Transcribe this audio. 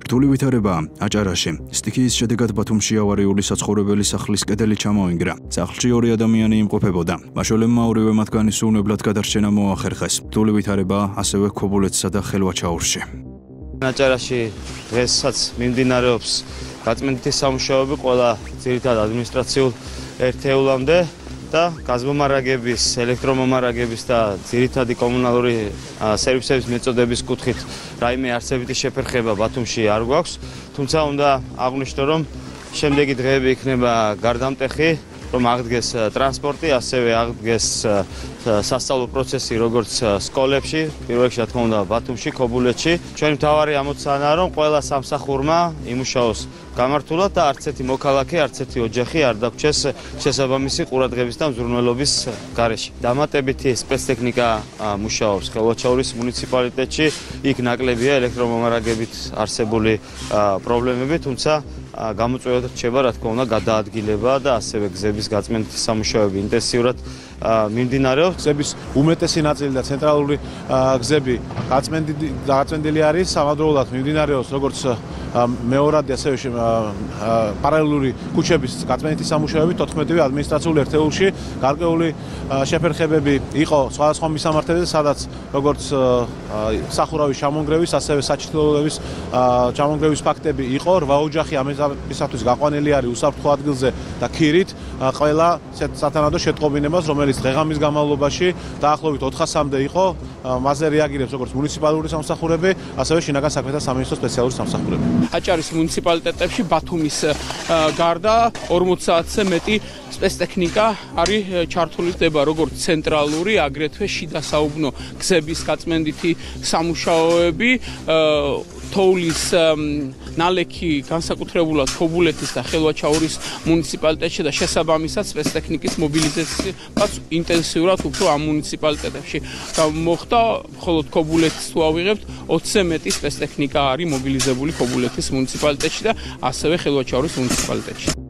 რთული ვითარებაა აჭარაში. სტიქიის შედეგად ბათუმში ავარიული საცხოვრებელი სახლის კედელი ჩამოინგრა. სახლში 2 ადამიანი იმყოფებოდა. მაშველებმა ორივე მათგანი სუნებლად გადარჩენა მოახერხეს. რთული ვითარებაა ასევე ქობულეთსა და ხელვაჩაურში. აჭარაში დღესაც მიმდინარეობს გაწმენდითი სამუშაოები ყველა ძირითად ადმინისტრაციულ ერთეულამდე და გაზმომარაგების, ელექტრომომარაგების და ძირითადი კომუნალური სერვისების მეწოდების კუთხით რაიმე არსებითი შეფერხება ბათუმში არ გვაქვს, თუმცა უნდა აღვნიშნო, რომ შემდეგი დღეები იქნება გარდამტეხი, რომ აღდგეს ტრანსპორტი, ასევე აღდგეს სასწავლო პროცესი როგორც სკოლებში, პირველ რიგში რა თქმა უნდა ბათუმში, ქობულეთში. ჩვენი მთავარი ამოცანაა, რომ ყველა სამსახურმა იმუშაოს გამართულად და არც ერთი მოქალაქე, არც ერთი ოჯახი არ დაგვრჩეს შესაბამისი ყურადღების და მზრუნველობის გარეშე. დამატებითი სპეცტექნიკა მუშაობს ხელვაჩაურის მუნიციპალიტეტში, იქ ნაკლებია ელექტრომომარაგებით არსებული პრობლემები, თუმცა გამოწვევად რჩება რა თქმა უნდა გადაადგილება და ასევე გზების გაწმენდითი სამუშაოები ინტენსიურად მიმდინარეობს. გზების უმეტესი ნაწილი და ცენტრალური გზები გაწმენდილი არის, სამადროულად მიმდინარეობს როგორც მეორადი ასევე პარალელური ქუჩების გაწმენდითი სამუშაოები 14-ვე ადმინისტრაციულ ერთეულში. გარკვეული შეფერხებები იყო სხვადასხვა მისამართებზე, სადაც როგორც სახურავის ჩამონგრევის, ასევე საჩრდილოების ჩამონგრევის ფაქტები იყო. 8 ოჯახი ამისათვის გაყვანილი არის უსაფრთხო ადგილზე და ქირით ყველა სათანადო შეტყობინებას, რომელიც დღე-ღამის განმავლობაში დაახლოებით 400-მდე იყო, მასზე რეაგირებს როგორც მუნიციპალური სამსახურები, ასევე შინაგან საქმეთა სამინისტრო სპეციალური სამსახურები. აჭარის მუნიციპალიტეტებში ბათუმის გარდა 40-ზე მეტი სპეცტექნიკა არის ჩართული ხდება როგორც ცენტრალური, აგრეთვე შიდა საუბნო გზების გაწმენდითი სამუშაოები, თოვლის ნალექი განსაკუთრებულად ქობულეთის და ხელვაჩაურის მუნიციპალიტეტში და შესაბამისად სპეცტექნიკის მობილიზაციაც ინტენსიურად უფრო ამ მუნიციპალიტეტებში მოხდა, მხოლოდ ქობულეთის თუ ავიღებთ 20-ზე მეტი სპეცტექნიკა არის მობილიზებული ქობულეთის მუნიციპალიტეტში და ასევე ხელვაჩაურის მუნიციპალიტეტში.